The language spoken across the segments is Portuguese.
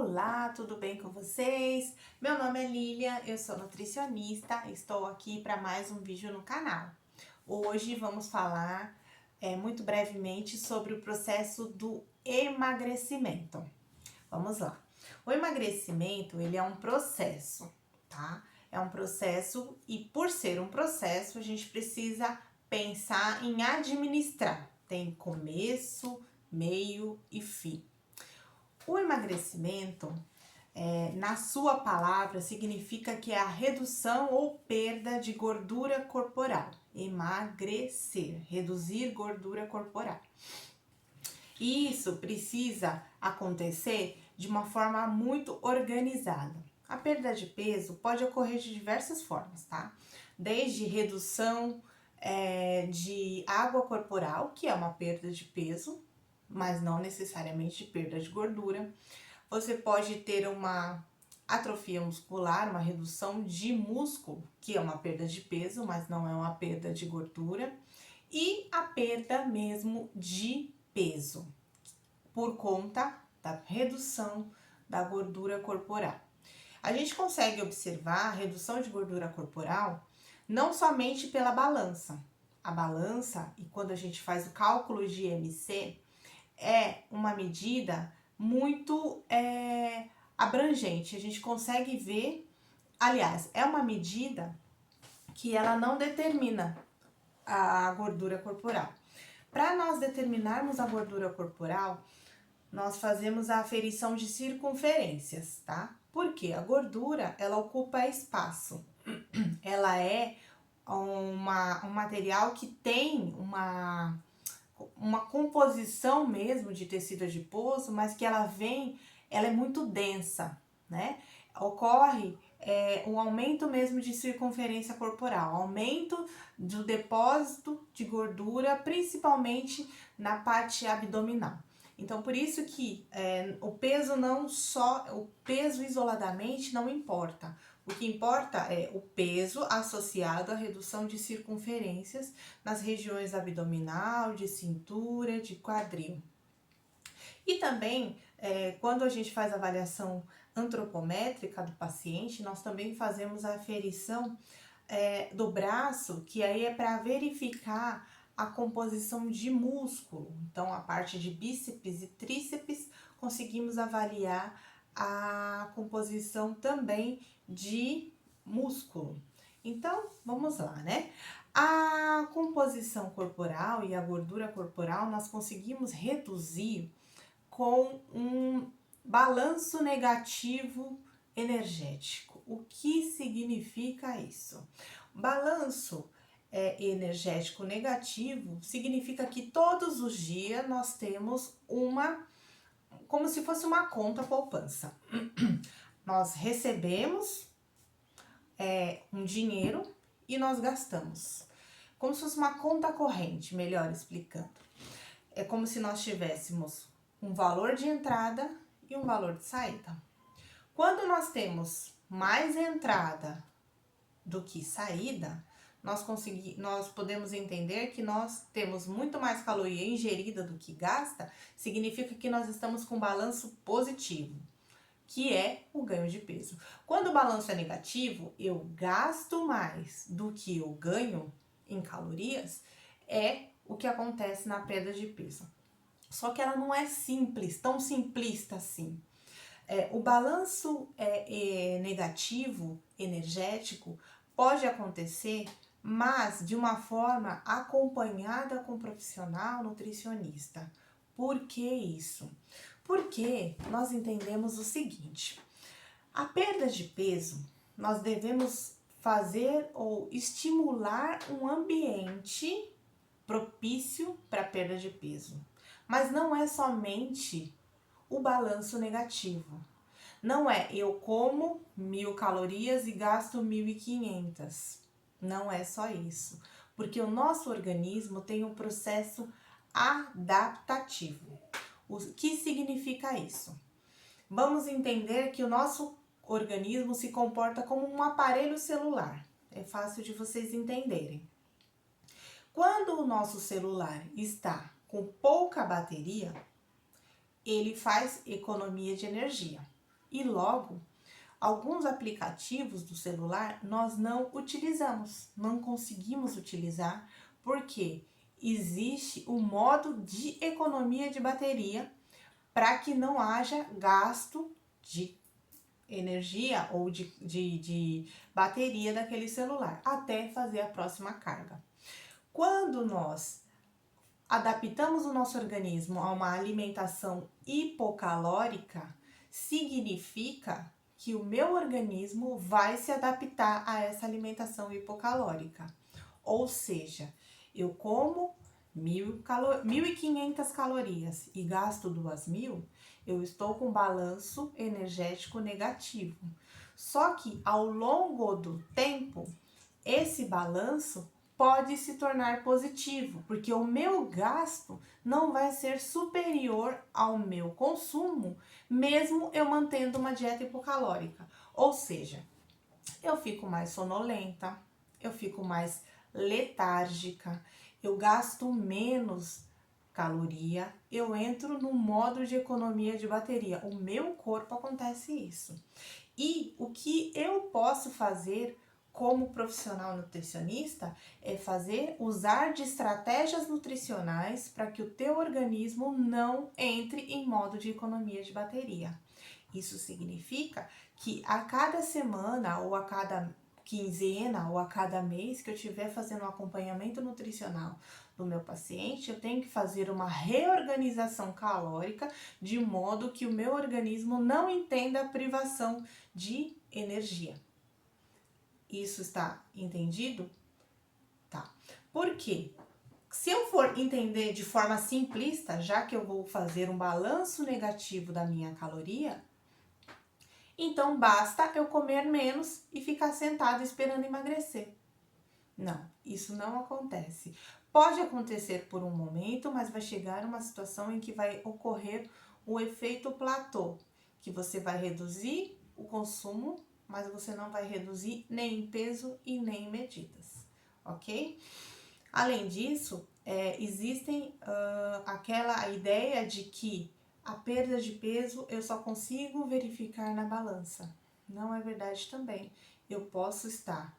Olá, tudo bem com vocês? Meu nome é Lilian, eu sou nutricionista, estou aqui para mais um vídeo no canal. Hoje vamos falar muito brevemente sobre o processo do emagrecimento. Vamos lá. O emagrecimento, ele é um processo, tá? É um processo e por ser um processo, a gente precisa pensar em administrar. Tem começo, meio e fim. O emagrecimento, na sua palavra, significa que é a redução ou perda de gordura corporal. Emagrecer, reduzir gordura corporal. E isso precisa acontecer de uma forma muito organizada. A perda de peso pode ocorrer de diversas formas, tá? Desde redução de água corporal, que é uma perda de peso, mas não necessariamente de perda de gordura. Você pode ter uma atrofia muscular, uma redução de músculo, que é uma perda de peso, mas não é uma perda de gordura. E a perda mesmo de peso, por conta da redução da gordura corporal. A gente consegue observar a redução de gordura corporal não somente pela balança. A balança, e quando a gente faz o cálculo de IMC, é uma medida muito abrangente. A gente consegue ver, aliás, é uma medida que ela não determina a gordura corporal. Para nós determinarmos a gordura corporal, nós fazemos a aferição de circunferências, tá? Porque a gordura, ela ocupa espaço. Ela é um material que tem uma composição mesmo de tecido adiposo, mas que ela é muito densa, né? Ocorre um aumento mesmo de circunferência corporal, aumento do depósito de gordura, principalmente na parte abdominal. Então, por isso que o peso isoladamente não importa. O que importa é o peso associado à redução de circunferências nas regiões abdominal, de cintura, de quadril. E também, quando a gente faz a avaliação antropométrica do paciente, nós também fazemos a aferição do braço, que aí é para verificar a composição de músculo. Então, a parte de bíceps e tríceps, conseguimos avaliar a composição também de músculo. Então, vamos lá, né? A composição corporal e a gordura corporal nós conseguimos reduzir com um balanço negativo energético. O que significa isso? Balanço energético negativo significa que todos os dias nós temos como se fosse uma conta poupança. Nós recebemos um dinheiro e nós gastamos. Como se fosse uma conta corrente, melhor explicando. É como se nós tivéssemos um valor de entrada e um valor de saída. Quando nós temos mais entrada do que saída, nós podemos entender que nós temos muito mais caloria ingerida do que gasta, significa que nós estamos com balanço positivo, que é o ganho de peso. Quando o balanço é negativo, eu gasto mais do que eu ganho em calorias, é o que acontece na perda de peso. Só que ela não é simples, tão simplista assim. O balanço negativo, energético, pode acontecer, mas de uma forma acompanhada com um profissional nutricionista. Por que isso? Porque nós entendemos o seguinte: a perda de peso, nós devemos fazer ou estimular um ambiente propício para a perda de peso. Mas não é somente o balanço negativo. Não é eu como 1.000 calorias e gasto 1.500. Não é só isso. Porque o nosso organismo tem um processo adaptativo. O que significa isso? Vamos entender que o nosso organismo se comporta como um aparelho celular. É fácil de vocês entenderem. Quando o nosso celular está com pouca bateria, ele faz economia de energia. E logo, alguns aplicativos do celular nós não utilizamos, não conseguimos utilizar, porque existe o modo de economia de bateria para que não haja gasto de energia ou de bateria daquele celular, até fazer a próxima carga. Quando nós adaptamos o nosso organismo a uma alimentação hipocalórica, significa que o meu organismo vai se adaptar a essa alimentação hipocalórica. Ou seja, eu como 1.500 calorias e gasto 2.000, eu estou com balanço energético negativo. Só que ao longo do tempo, esse balanço pode se tornar positivo, porque o meu gasto não vai ser superior ao meu consumo, mesmo eu mantendo uma dieta hipocalórica. Ou seja, eu fico mais sonolenta, eu fico mais letárgica, eu gasto menos caloria, eu entro no modo de economia de bateria. O meu corpo acontece isso. E o que eu posso fazer como profissional nutricionista é usar de estratégias nutricionais para que o teu organismo não entre em modo de economia de bateria. Isso significa que a cada semana ou a cada quinzena ou a cada mês que eu estiver fazendo um acompanhamento nutricional do meu paciente, eu tenho que fazer uma reorganização calórica de modo que o meu organismo não entenda a privação de energia. Isso está entendido? Tá. Por quê? Se eu for entender de forma simplista, já que eu vou fazer um balanço negativo da minha caloria, então basta eu comer menos e ficar sentado esperando emagrecer. Não, isso não acontece. Pode acontecer por um momento, mas vai chegar uma situação em que vai ocorrer o efeito platô, que você vai reduzir o consumo, mas você não vai reduzir nem em peso e nem em medidas, ok? Além disso, existem aquela ideia de que a perda de peso eu só consigo verificar na balança. Não é verdade também. Eu posso estar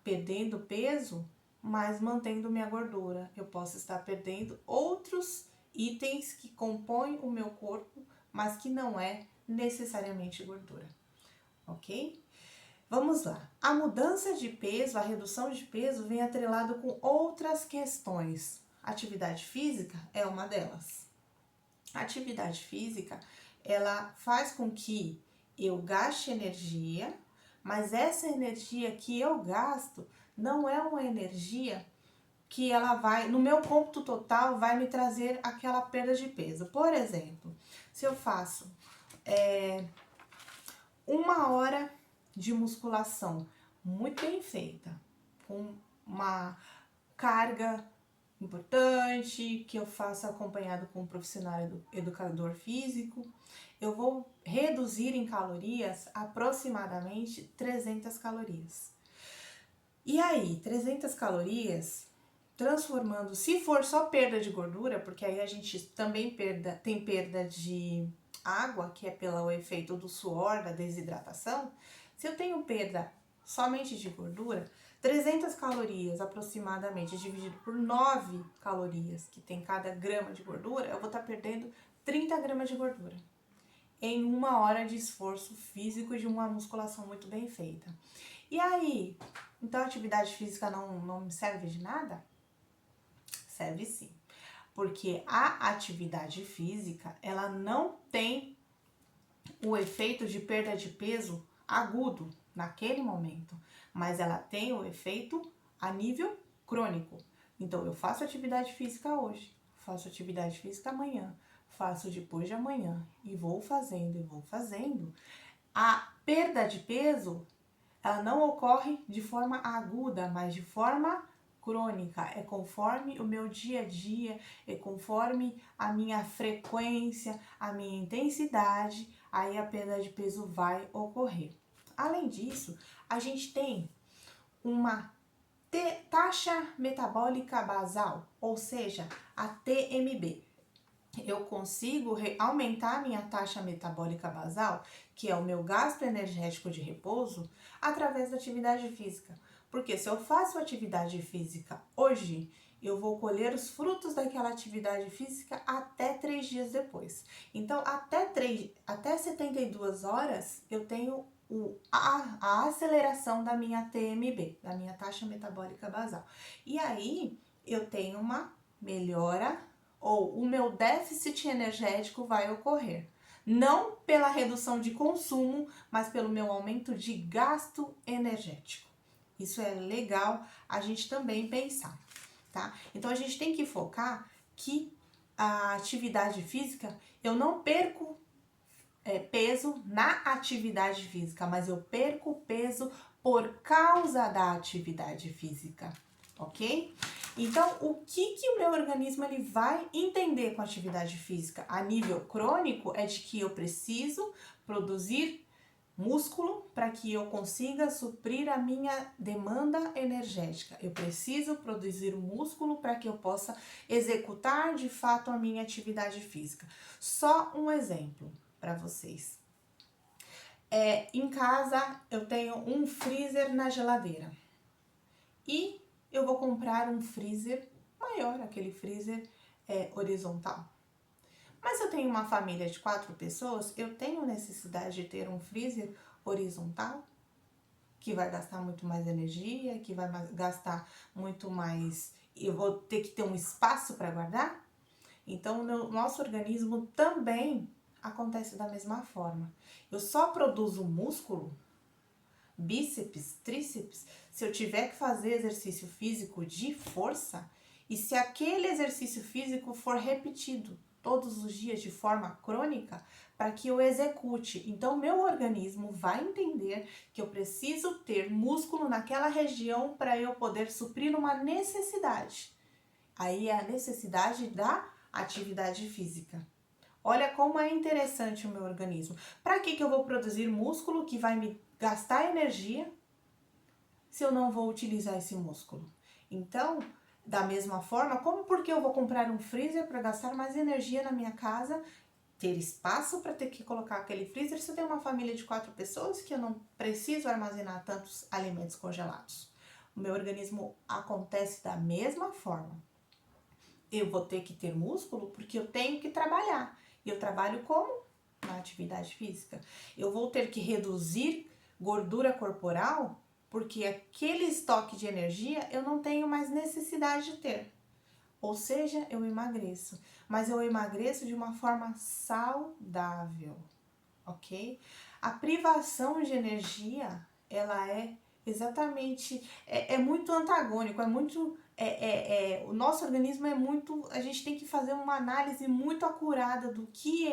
perdendo peso, mas mantendo minha gordura. Eu posso estar perdendo outros itens que compõem o meu corpo, mas que não é necessariamente gordura, ok? Vamos lá. A mudança de peso, a redução de peso vem atrelado com outras questões. Atividade física é uma delas. A atividade física, ela faz com que eu gaste energia, mas essa energia que eu gasto não é uma energia que ela vai, no meu cômputo total, vai me trazer aquela perda de peso. Por exemplo, se eu faço 1 hora de musculação muito bem feita, com uma carga importante, que eu faço acompanhado com um profissional educador físico, eu vou reduzir em calorias aproximadamente 300 calorias. E aí, 300 calorias, transformando, se for só perda de gordura, porque aí a gente também tem perda de água, que é pelo efeito do suor, da desidratação. Se eu tenho perda somente de gordura, 300 calorias aproximadamente, dividido por 9 calorias que tem cada grama de gordura, eu vou estar perdendo 30 gramas de gordura em 1 hora de esforço físico de uma musculação muito bem feita. E aí, então a atividade física não me serve de nada? Serve sim, porque a atividade física, ela não tem o efeito de perda de peso agudo naquele momento, mas ela tem o efeito a nível crônico. Então, eu faço atividade física hoje, faço atividade física amanhã, faço depois de amanhã e vou fazendo. A perda de peso, ela não ocorre de forma aguda, mas de forma crônica. É conforme o meu dia a dia, é conforme a minha frequência, a minha intensidade, aí a perda de peso vai ocorrer. Além disso, a gente tem uma taxa metabólica basal, ou seja, a TMB. eu consigo aumentar a minha taxa metabólica basal, que é o meu gasto energético de repouso, através da atividade física. Porque se eu faço atividade física hoje, eu vou colher os frutos daquela atividade física até 3 dias depois. Então, até 72 horas, eu tenho a aceleração da minha TMB, da minha taxa metabólica basal. E aí, eu tenho uma melhora ou o meu déficit energético vai ocorrer. Não pela redução de consumo, mas pelo meu aumento de gasto energético. Isso é legal a gente também pensar, tá? Então a gente tem que focar que a atividade física, eu não perco peso na atividade física, mas eu perco peso por causa da atividade física, ok? Então, o que o meu organismo ele vai entender com a atividade física a nível crônico é de que eu preciso produzir músculo para que eu consiga suprir a minha demanda energética. Eu preciso produzir músculo para que eu possa executar de fato a minha atividade física. Só um exemplo para vocês. Em casa eu tenho um freezer na geladeira e eu vou comprar um freezer maior, aquele freezer horizontal. Mas se eu tenho uma família de 4 pessoas, eu tenho necessidade de ter um freezer horizontal, que vai gastar muito mais energia, que vai gastar muito mais, eu vou ter que ter um espaço para guardar. Então, no nosso organismo também acontece da mesma forma. Eu só produzo músculo, bíceps, tríceps, se eu tiver que fazer exercício físico de força e se aquele exercício físico for repetido todos os dias de forma crônica para que eu execute. Então, meu organismo vai entender que eu preciso ter músculo naquela região para eu poder suprir uma necessidade. Aí é a necessidade da atividade física. Olha como é interessante o meu organismo. Para que eu vou produzir músculo que vai me gastar energia se eu não vou utilizar esse músculo? Então, da mesma forma, como porque eu vou comprar um freezer para gastar mais energia na minha casa, ter espaço para ter que colocar aquele freezer se eu tenho uma família de 4 pessoas que eu não preciso armazenar tantos alimentos congelados? O meu organismo acontece da mesma forma. Eu vou ter que ter músculo porque eu tenho que trabalhar. E eu trabalho como? Na atividade física. Eu vou ter que reduzir gordura corporal porque aquele estoque de energia eu não tenho mais necessidade de ter. Ou seja, eu emagreço. Mas eu emagreço de uma forma saudável, ok? A privação de energia, ela é exatamente, é muito antagônico, o nosso organismo é muito, a gente tem que fazer uma análise muito acurada do que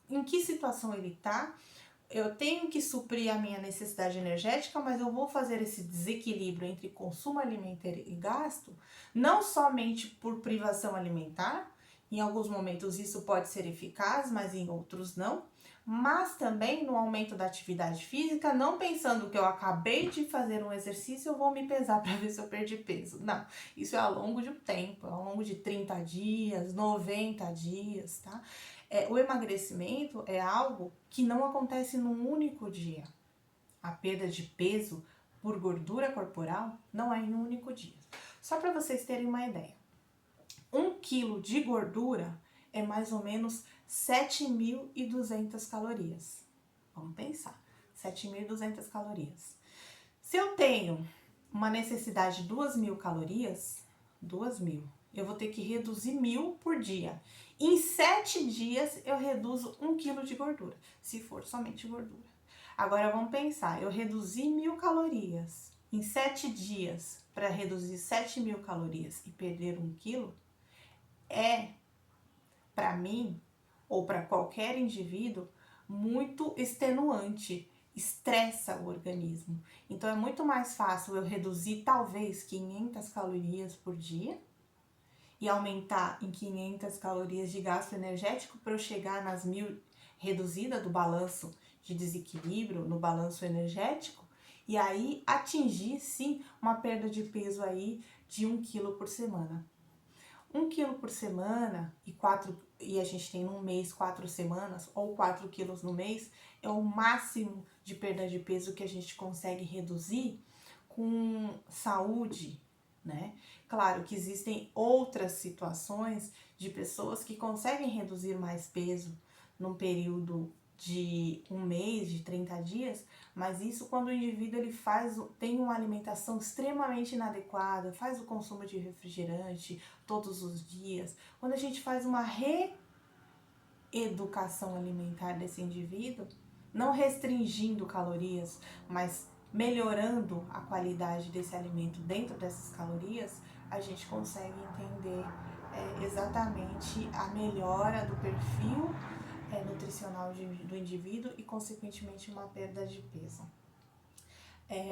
em que situação ele está. Eu tenho que suprir a minha necessidade energética, mas eu vou fazer esse desequilíbrio entre consumo alimentar e gasto, não somente por privação alimentar, em alguns momentos isso pode ser eficaz, mas em outros não, mas também no aumento da atividade física, não pensando que eu acabei de fazer um exercício, eu vou me pesar para ver se eu perdi peso. Não, isso é ao longo de um tempo, ao longo de 30 dias, 90 dias, tá? O emagrecimento é algo que não acontece num único dia. A perda de peso por gordura corporal não é em um único dia. Só para vocês terem uma ideia. 1 quilo de gordura é mais ou menos 7.200 calorias. Vamos pensar, 7.200 calorias. Se eu tenho uma necessidade de 2.000 calorias, 2.000, eu vou ter que reduzir 1.000 por dia. Em 7 dias eu reduzo 1 quilo de gordura, se for somente gordura. Agora vamos pensar, eu reduzi 1.000 calorias em 7 dias para reduzir 7.000 calorias e perder 1 quilo, para mim, ou para qualquer indivíduo, muito extenuante, estressa o organismo. Então é muito mais fácil eu reduzir talvez 500 calorias por dia e aumentar em 500 calorias de gasto energético para eu chegar nas 1.000 reduzida do balanço de desequilíbrio, no balanço energético, e aí atingir sim uma perda de peso aí de 1 quilo por semana. 1 quilo por semana e e a gente tem num mês 4 semanas, ou 4 quilos no mês, é o máximo de perda de peso que a gente consegue reduzir com saúde, né? Claro que existem outras situações de pessoas que conseguem reduzir mais peso num período de um mês, de 30 dias, mas isso quando o indivíduo tem uma alimentação extremamente inadequada, faz o consumo de refrigerante todos os dias. Quando a gente faz uma reeducação alimentar desse indivíduo, não restringindo calorias, mas melhorando a qualidade desse alimento dentro dessas calorias, a gente consegue entender exatamente a melhora do perfil nutricional do indivíduo e, consequentemente, uma perda de peso.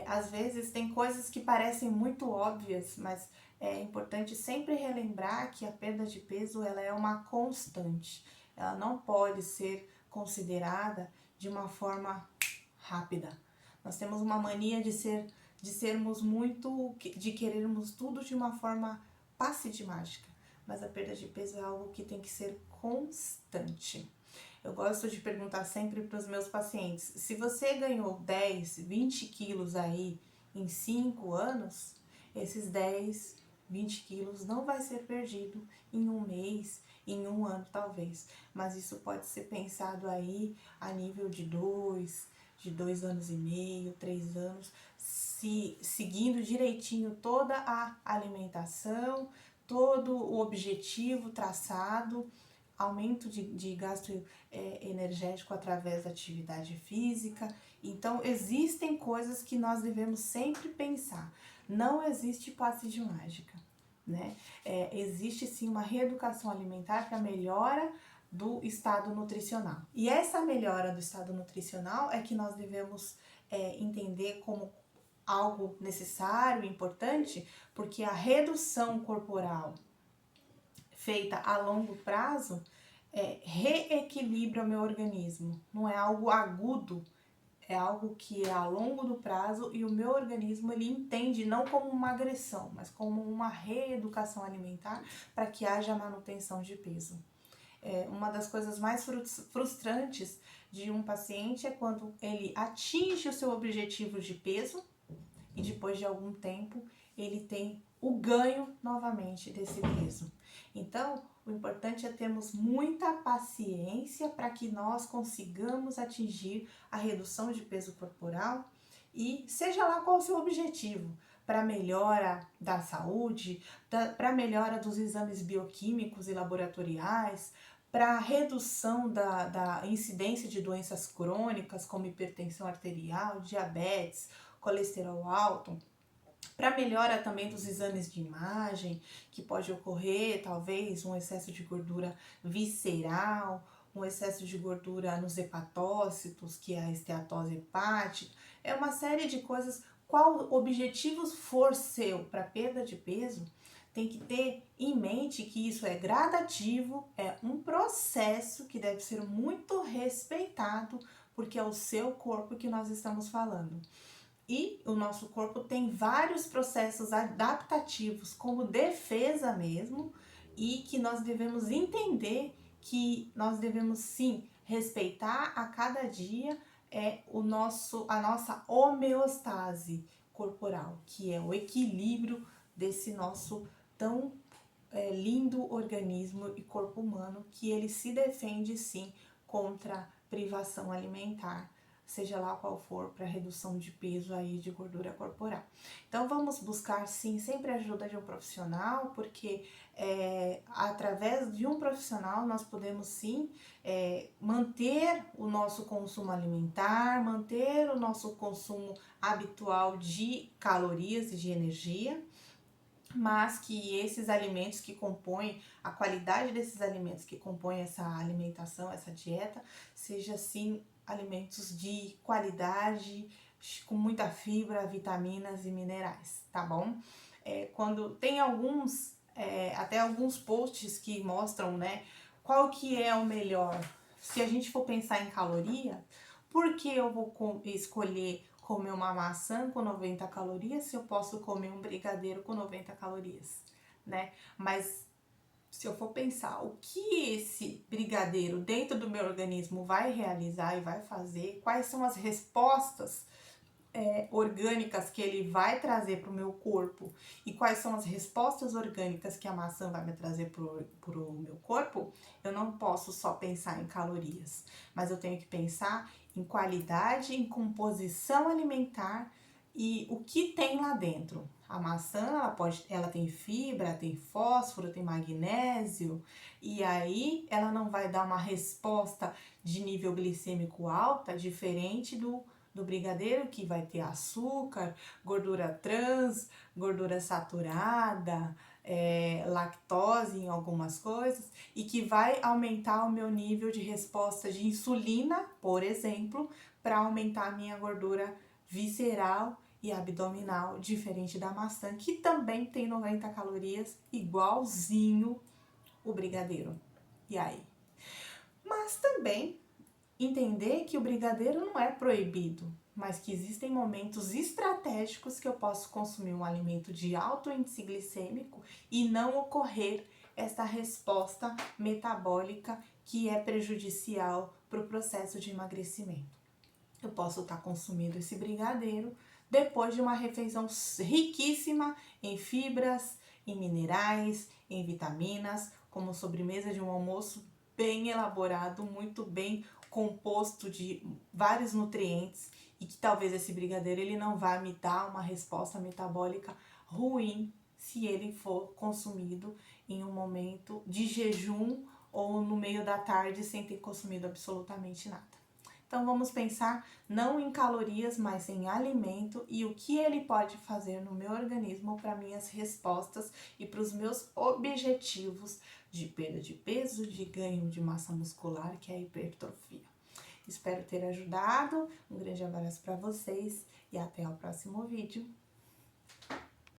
Às vezes tem coisas que parecem muito óbvias, mas é importante sempre relembrar que a perda de peso ela é uma constante. Ela não pode ser considerada de uma forma rápida. Nós temos uma mania de querermos tudo de uma forma passe de mágica, mas a perda de peso é algo que tem que ser constante. Eu gosto de perguntar sempre para os meus pacientes, se você ganhou 10, 20 quilos aí em 5 anos, esses 10, 20 quilos não vai ser perdido em um mês, em um ano talvez, mas isso pode ser pensado aí a nível de 2 anos e meio, 3 anos, se seguindo direitinho toda a alimentação, todo o objetivo traçado, aumento de gasto energético através da atividade física. Então, existem coisas que nós devemos sempre pensar. Não existe passe de mágica, né? Existe sim uma reeducação alimentar para melhora do estado nutricional. E essa melhora do estado nutricional é que nós devemos entender como algo necessário e importante, porque a redução corporal feita a longo prazo reequilibra o meu organismo. Não é algo agudo, é algo que é a longo do prazo e o meu organismo ele entende não como uma agressão, mas como uma reeducação alimentar para que haja manutenção de peso. Uma das coisas mais frustrantes de um paciente é quando ele atinge o seu objetivo de peso e depois de algum tempo ele tem o ganho novamente desse peso. Então, o importante é termos muita paciência para que nós consigamos atingir a redução de peso corporal e seja lá qual o seu objetivo, para melhora da saúde, para melhora dos exames bioquímicos e laboratoriais, para redução da incidência de doenças crônicas como hipertensão arterial, diabetes, colesterol alto, para melhora também dos exames de imagem, que pode ocorrer talvez um excesso de gordura visceral, um excesso de gordura nos hepatócitos, que é a esteatose hepática, é uma série de coisas. Qual objetivo for seu para perda de peso, tem que ter em mente que isso é gradativo, é um processo que deve ser muito respeitado, porque é o seu corpo que nós estamos falando. E o nosso corpo tem vários processos adaptativos, como defesa mesmo, e que nós devemos entender que nós devemos sim respeitar a cada dia a nossa homeostase corporal, que é o equilíbrio desse nosso tão lindo organismo e corpo humano, que ele se defende sim contra privação alimentar, seja lá qual for, para redução de peso aí de gordura corporal. Então vamos buscar sim sempre a ajuda de um profissional, porque através de um profissional nós podemos sim manter o nosso consumo alimentar, manter o nosso consumo habitual de calorias e de energia, mas que esses alimentos que compõem, a qualidade desses alimentos que compõem essa alimentação, essa dieta, seja assim alimentos de qualidade, com muita fibra, vitaminas e minerais, tá bom? Quando tem até alguns posts que mostram, né, qual que é o melhor. Se a gente for pensar em caloria, por que eu vou escolher comer uma maçã com 90 calorias se eu posso comer um brigadeiro com 90 calorias, né? Mas se eu for pensar o que esse brigadeiro dentro do meu organismo vai realizar e vai fazer, quais são as respostas orgânicas que ele vai trazer para o meu corpo e quais são as respostas orgânicas que a maçã vai me trazer para o meu corpo, eu não posso só pensar em calorias, mas eu tenho que pensar em qualidade, em composição alimentar e o que tem lá dentro. A maçã, ela tem fibra, tem fósforo, tem magnésio, e aí ela não vai dar uma resposta de nível glicêmico alta, diferente do brigadeiro, que vai ter açúcar, gordura trans, gordura saturada, lactose em algumas coisas, e que vai aumentar o meu nível de resposta de insulina, por exemplo, para aumentar a minha gordura visceral e abdominal, diferente da maçã, que também tem 90 calorias, igualzinho o brigadeiro. E aí? Mas também entender que o brigadeiro não é proibido, mas que existem momentos estratégicos que eu posso consumir um alimento de alto índice glicêmico e não ocorrer esta resposta metabólica que é prejudicial para o processo de emagrecimento. Eu posso estar consumindo esse brigadeiro depois de uma refeição riquíssima em fibras, em minerais, em vitaminas, como sobremesa de um almoço bem elaborado, muito bem composto de vários nutrientes, e que talvez esse brigadeiro ele não vá me dar uma resposta metabólica ruim se ele for consumido em um momento de jejum ou no meio da tarde sem ter consumido absolutamente nada. Então vamos pensar não em calorias, mas em alimento e o que ele pode fazer no meu organismo para minhas respostas e para os meus objetivos de perda de peso, de ganho de massa muscular, que é a hipertrofia. Espero ter ajudado. Um grande abraço para vocês e até o próximo vídeo.